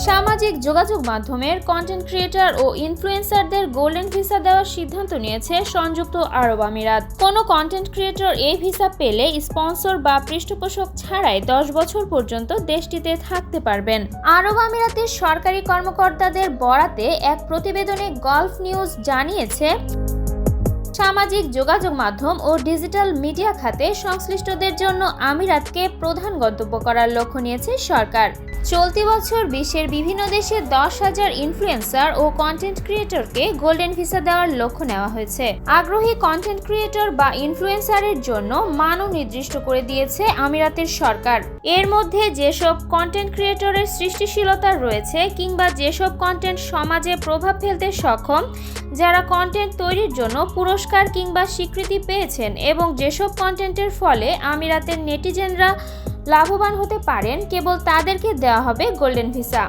সামাজিক যোগাযোগ মাধ্যমের কন্টেন্ট ক্রিয়েটর ও ইনফ্লুয়েন্সারদের গোল্ডেন ভিসা দেওয়ার সিদ্ধান্ত নিয়েছে সংযুক্ত আরব আমিরাত। কোনো কন্টেন্ট ক্রিয়েটর এই ভিসা পেলে স্পন্সর বা পৃষ্ঠপোষক ছাড়াই 10 বছর পর্যন্ত দেশটিতে থাকতে পারবেন। আরব আমিরাতের সরকারি কর্মকর্তাদের বরাতে এক প্রতিবেদনে গালফ নিউজ জানিয়েছে, সামাজিক যোগাযোগ মাধ্যম ও ডিজিটাল মিডিয়া খাতে সংশ্লিষ্টদের জন্য আমিরাতকে প্রধান গন্তব্য করার লক্ষ্য নিয়েছে সরকার। চলতি বছর বিশ্বের বিভিন্ন দেশে 10,000 ইনফ্লুয়েন্সার ও কন্টেন্ট ক্রিয়েটরকে গোল্ডেন ভিসা দেওয়ার লক্ষ্য নেওয়া হয়েছে। আগ্রহী কন্টেন্ট ক্রিয়েটর বা ইনফ্লুয়েন্সারের জন্য মানও নির্দিষ্ট করে দিয়েছে আমিরাতের সরকার। এর মধ্যে যেসব কন্টেন্ট ক্রিয়েটরের সৃষ্টিশীলতা রয়েছে কিংবা যেসব কন্টেন্ট সমাজে প্রভাব ফেলতে সক্ষম, যারা কন্টেন্ট তৈরির জন্য পুরস্কার কিংবা স্বীকৃতি পেয়েছেন এবং যেসব কন্টেন্টের ফলে আমিরাতের নেটিজেনরা লাভবান হতে পারেন, কেবল তাদেরকে দেওয়া হবে গোল্ডেন ভিসা।